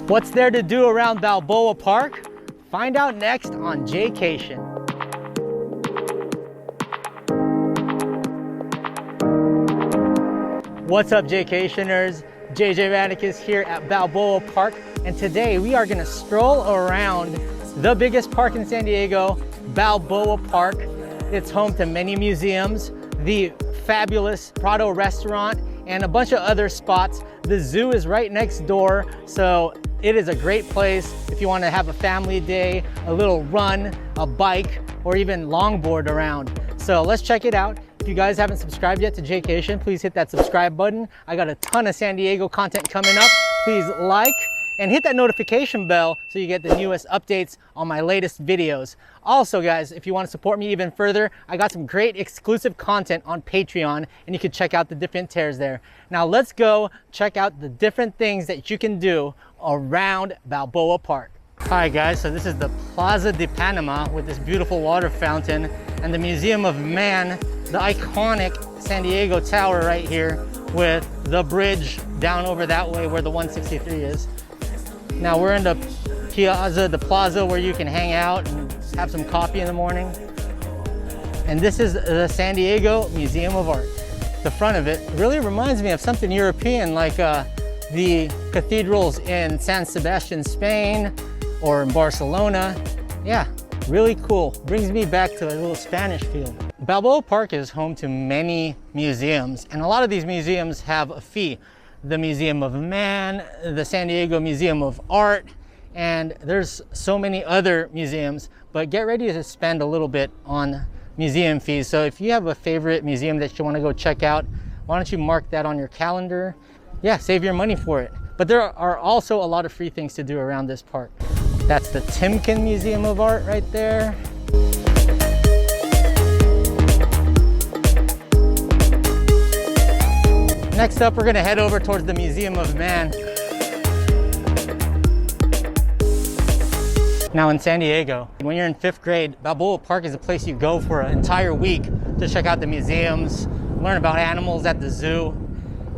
What's there to do around Balboa Park? Find out next on Jaycation. What's up, Jaycationers? JJ Radicus here at Balboa Park, and today we are gonna stroll around the biggest park in San Diego, Balboa Park. It's home to many museums, the fabulous Prado restaurant, and a bunch of other spots. The zoo is right next door, so it is a great place if you want to have a family day, a little run, a bike, or even longboard around. So let's check it out. If you guys haven't subscribed yet to Jaycation, please hit that subscribe button. I got a ton of San Diego content coming up. Please like and hit that notification bell so you get the newest updates on my latest videos. Also guys, if you want to support me even further, I got some great exclusive content on Patreon, and you can check out the different tiers there. Now let's go check out the different things that you can do around Balboa Park. Hi guys, so this is the Plaza de Panama with this beautiful water fountain and the Museum of Man, the iconic San Diego Tower right here with the bridge down over that way where the 163 is. Now we're in the plaza where you can hang out and have some coffee in the morning. And this is the San Diego Museum of Art. The front of it really reminds me of something European, like the cathedrals in San Sebastian, Spain, or in Barcelona. Yeah, really cool. Brings me back to a little Spanish feel. Balboa Park is home to many museums, and a lot of these museums have a fee. The Museum of Man, the San Diego Museum of Art, and there's so many other museums, but get ready to spend a little bit on museum fees. So if you have a favorite museum that you want to go check out, why don't you mark that on your calendar? Yeah, save your money for it. But there are also a lot of free things to do around this park. That's the Timken Museum of Art right there. Next up, we're gonna head over towards the Museum of Man. Now in San Diego, when you're in 5th grade, Balboa Park is a place you go for an entire week to check out the museums, learn about animals at the zoo.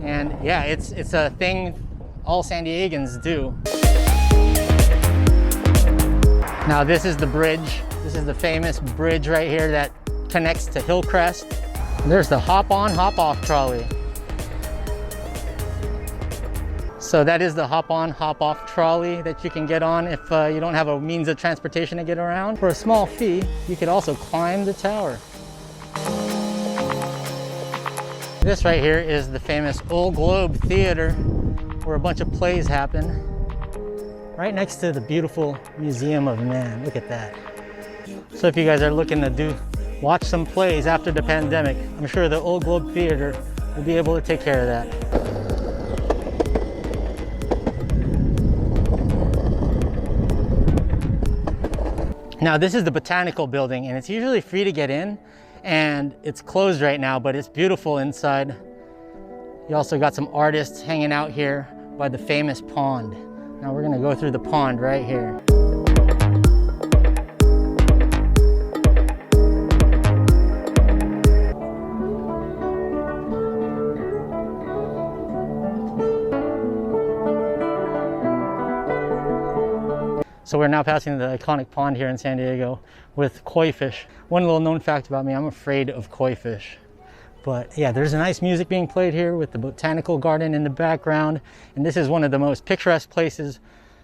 And yeah, it's a thing all San Diegans do. Now this is the bridge. This is the famous bridge right here that connects to Hillcrest. There's the hop-on, hop-off trolley. So that is the hop-on, hop-off trolley that you can get on if you don't have a means of transportation to get around. For a small fee, you could also climb the tower. This right here is the famous Old Globe Theater, where a bunch of plays happen. Right next to the beautiful Museum of Man. Look at that. So if you guys are looking to watch some plays after the pandemic, I'm sure the Old Globe Theater will be able to take care of that. Now this is the Botanical Building, and it's usually free to get in, and it's closed right now, but it's beautiful inside. You also got some artists hanging out here by the famous pond. Now we're gonna go through the pond right here. So we're now passing the iconic pond here in San Diego with koi fish. One little known fact about me, I'm afraid of koi fish. But yeah, there's a nice music being played here with the botanical garden in the background. And this is one of the most picturesque places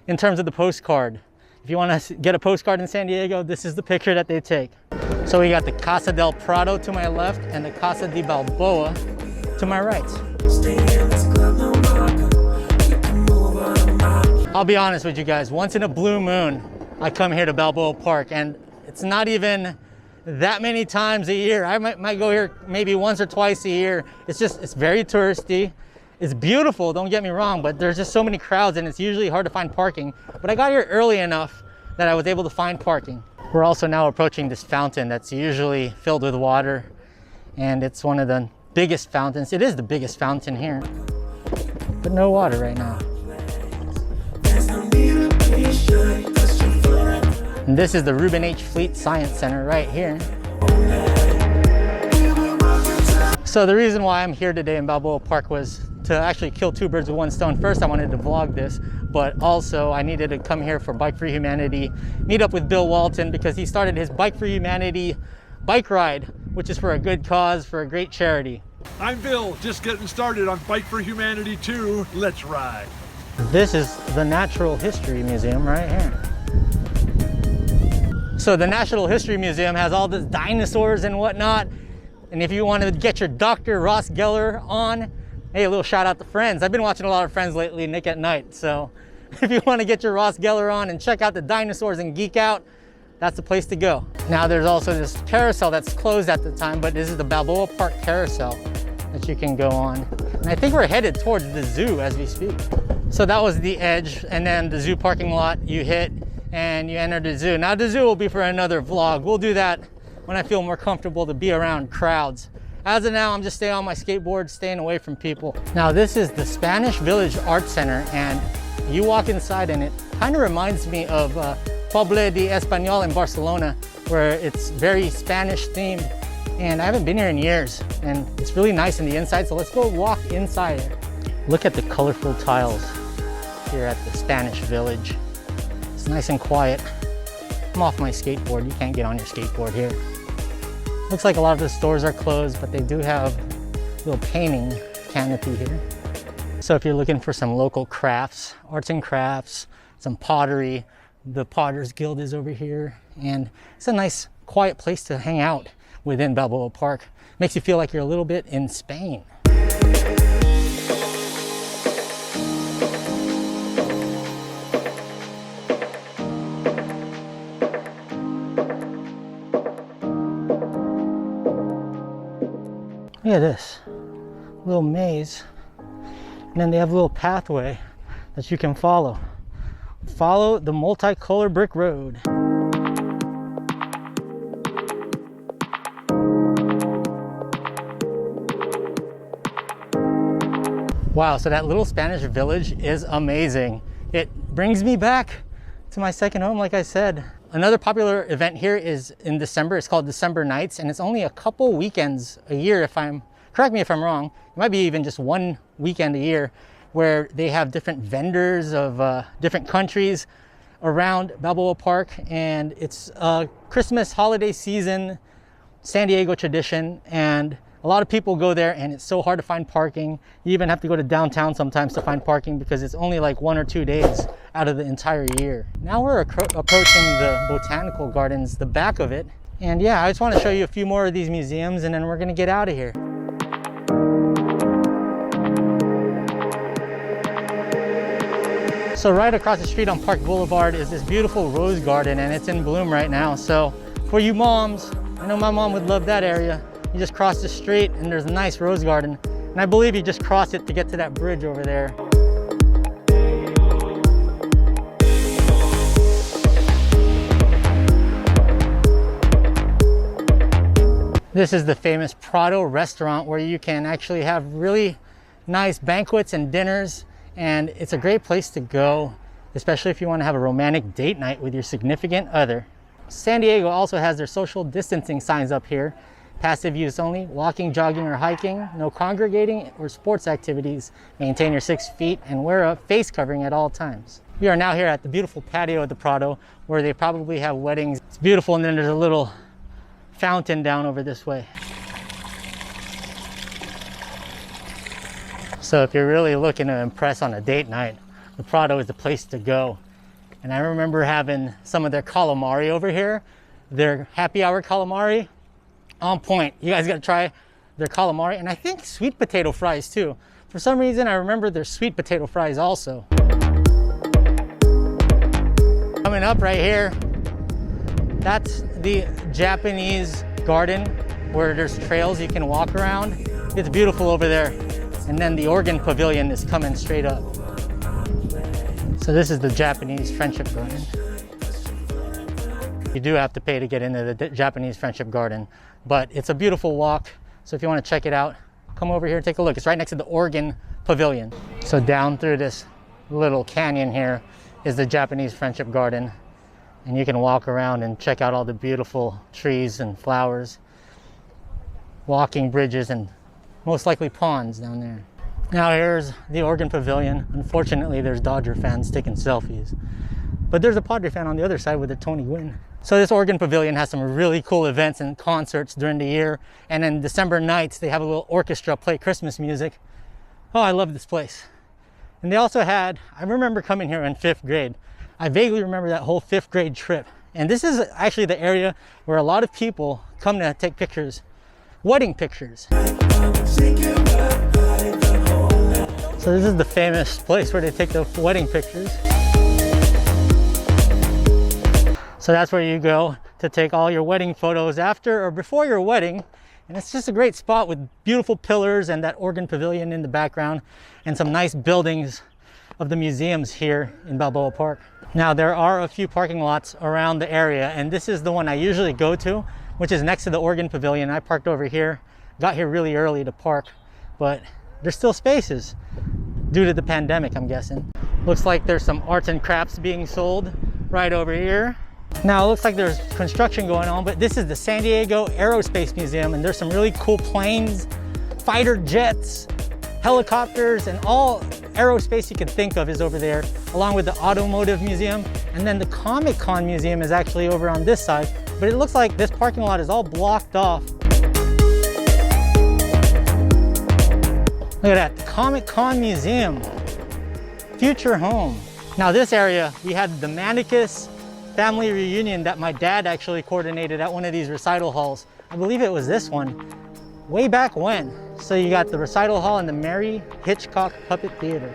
in terms of the postcard. If you want to get a postcard in San Diego, this is the picture that they take. So we got the Casa del Prado to my left and the Casa de Balboa to my right. I'll be honest with you guys, once in a blue moon, I come here to Balboa Park, and it's not even that many times a year. I might go here maybe once or twice a year. It's very touristy. It's beautiful, don't get me wrong, but there's just so many crowds and it's usually hard to find parking. But I got here early enough that I was able to find parking. We're also now approaching this fountain that's usually filled with water, and it's one of the biggest fountains. It is the biggest fountain here, but no water right now. And this is the Reuben H. Fleet Science Center right here. So the reason why I'm here today in Balboa Park was to actually kill two birds with one stone. First, I wanted to vlog this, but also I needed to come here for Bike for Humanity, meet up with Bill Walton because he started his Bike for Humanity bike ride, which is for a good cause, for a great charity. I'm Bill, just getting started on Bike for Humanity 2. Let's ride. This is the Natural History Museum right here. So the Natural History Museum has all the dinosaurs and whatnot. And if you want to get your Dr. Ross Geller on, hey, a little shout out to Friends. I've been watching a lot of Friends lately, Nick at Night. So if you want to get your Ross Geller on and check out the dinosaurs and geek out, that's the place to go. Now there's also this carousel that's closed at the time, but this is the Balboa Park carousel that you can go on. And I think we're headed towards the zoo as we speak. So that was the edge, and then the zoo parking lot you hit and you enter the zoo. Now the zoo will be for another vlog. We'll do that when I feel more comfortable to be around crowds. As of now, I'm just staying on my skateboard, staying away from people. Now this is the Spanish Village Art Center, and you walk inside and it kind of reminds me of Poble de Español in Barcelona, where it's very Spanish themed. And I haven't been here in years, and it's really nice in the inside, so let's go walk inside. Look at the colorful tiles here at the Spanish Village. It's nice and quiet. I'm off my skateboard. You can't get on your skateboard here. Looks like a lot of the stores are closed, but they do have a little painting canopy here. So if you're looking for some local crafts, arts and crafts, some pottery, the Potters Guild is over here, and it's a nice quiet place to hang out within Balboa Park. Makes you feel like you're a little bit in Spain. Look at this little maze, and then they have a little pathway that you can follow. Follow the multicolored brick road. Wow, so that little Spanish village is amazing. It brings me back to my second home, like I said. Another popular event here is in December. It's called December Nights, and it's only a couple weekends a year, correct me if I'm wrong, it might be even just one weekend a year, where they have different vendors of different countries around Balboa Park, and it's a Christmas holiday season San Diego tradition, and a lot of people go there, and it's so hard to find parking. You even have to go to downtown sometimes to find parking because it's only like 1 or 2 days out of the entire year. Now we're approaching the botanical gardens, the back of it. And yeah, I just want to show you a few more of these museums, and then we're going to get out of here. So right across the street on Park Boulevard is this beautiful rose garden, and it's in bloom right now. So for you moms, I know my mom would love that area. You just cross the street and there's a nice rose garden. And I believe you just cross it to get to that bridge over there. This is the famous Prado restaurant, where you can actually have really nice banquets and dinners. And it's a great place to go, especially if you want to have a romantic date night with your significant other. San Diego also has their social distancing signs up here. Passive use only, walking, jogging, or hiking, no congregating or sports activities. Maintain your 6 feet and wear a face covering at all times. We are now here at the beautiful patio of the Prado, where they probably have weddings. It's beautiful, and then there's a little fountain down over this way. So if you're really looking to impress on a date night, the Prado is the place to go. And I remember having some of their calamari over here, their happy hour calamari, on point. You guys gotta try their calamari, and I think sweet potato fries too. For some reason, I remember their sweet potato fries also. Coming up right here, that's the Japanese garden, where there's trails you can walk around. It's beautiful over there. And then the Organ Pavilion is coming straight up. So this is the Japanese Friendship Garden. You do have to pay to get into the Japanese Friendship Garden, but it's a beautiful walk. So if you want to check it out, come over here and take a look. It's right next to the Organ Pavilion. So down through this little canyon here is the Japanese Friendship Garden. And you can walk around and check out all the beautiful trees and flowers, walking bridges, and most likely ponds down there. Now here's the Oregon Pavilion. Unfortunately, there's Dodger fans taking selfies. But there's a Padre fan on the other side with a Tony Gwynn. So this Oregon Pavilion has some really cool events and concerts during the year. And then December nights, they have a little orchestra play Christmas music. Oh, I love this place. And they also had, I remember coming here in 5th grade. I vaguely remember that whole 5th grade trip. And this is actually the area where a lot of people come to take pictures, wedding pictures. So this is the famous place where they take the wedding pictures. So that's where you go to take all your wedding photos after or before your wedding. And it's just a great spot with beautiful pillars and that Oregon Pavilion in the background and some nice buildings of the museums here in Balboa Park. Now there are a few parking lots around the area, and this is the one I usually go to, which is next to the Oregon Pavilion. I parked over here, got here really early to park, but there's still spaces due to the pandemic, I'm guessing. Looks like there's some arts and crafts being sold right over here. Now it looks like there's construction going on, but this is the San Diego Aerospace Museum, and there's some really cool planes, fighter jets, helicopters, and all aerospace you can think of is over there, along with the Automotive Museum. And then the Comic-Con Museum is actually over on this side, but it looks like this parking lot is all blocked off. Look at that, the Comic-Con Museum, future home. Now this area, we had the Manicus family reunion that my dad actually coordinated at one of these recital halls. I believe it was this one, way back when. So you got the recital hall and the Mary Hitchcock Puppet Theater.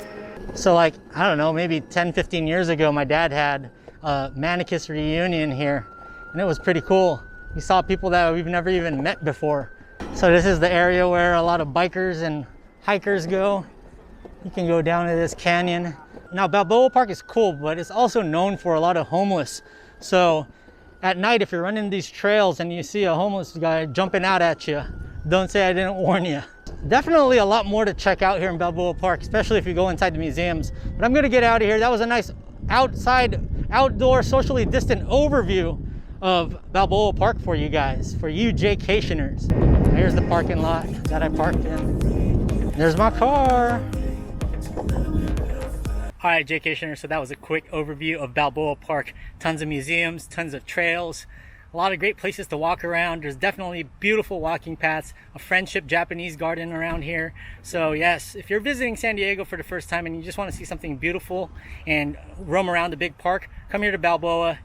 So like, I don't know, maybe 10, 15 years ago, my dad had a Manicus reunion here, and it was pretty cool. We saw people that we've never even met before. So this is the area where a lot of bikers and hikers go. You can go down to this canyon. Now Balboa Park is cool, but it's also known for a lot of homeless. So at night, if you're running these trails and you see a homeless guy jumping out at you, don't say I didn't warn you. Definitely a lot more to check out here in Balboa Park, especially if you go inside the museums. But I'm gonna get out of here. That was a nice outdoor, socially distant overview of Balboa Park for you guys, for you Jaycationers. Here's the parking lot that I parked in. There's my car. All right, Jaycationers, so that was a quick overview of Balboa Park. Tons of museums, tons of trails, a lot of great places to walk around. There's definitely beautiful walking paths, a friendship Japanese garden around here. So yes, if you're visiting San Diego for the first time and you just want to see something beautiful and roam around the big park, come here to Balboa.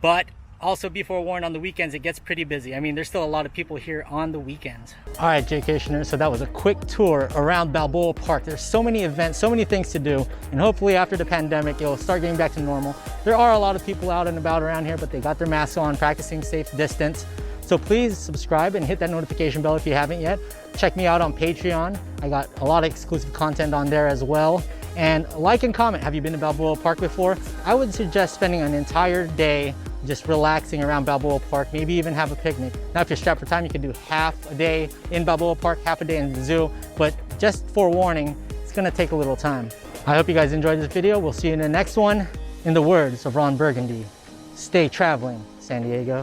But also be forewarned, on the weekends it gets pretty busy. I mean, there's still a lot of people here on the weekends. All right, Jaycationers, so that was a quick tour around Balboa Park. There's so many events, so many things to do, and hopefully after the pandemic, it'll start getting back to normal. There are a lot of people out and about around here, but they got their masks on, practicing safe distance. So please subscribe and hit that notification bell if you haven't yet. Check me out on Patreon. I got a lot of exclusive content on there as well. And like and comment, have you been to Balboa Park before? I would suggest spending an entire day just relaxing around Balboa Park, maybe even have a picnic. Now, if you're strapped for time, you can do half a day in Balboa Park, half a day in the zoo, but just forewarning, it's gonna take a little time. I hope you guys enjoyed this video. We'll see you in the next one. In the words of Ron Burgundy, stay traveling, San Diego.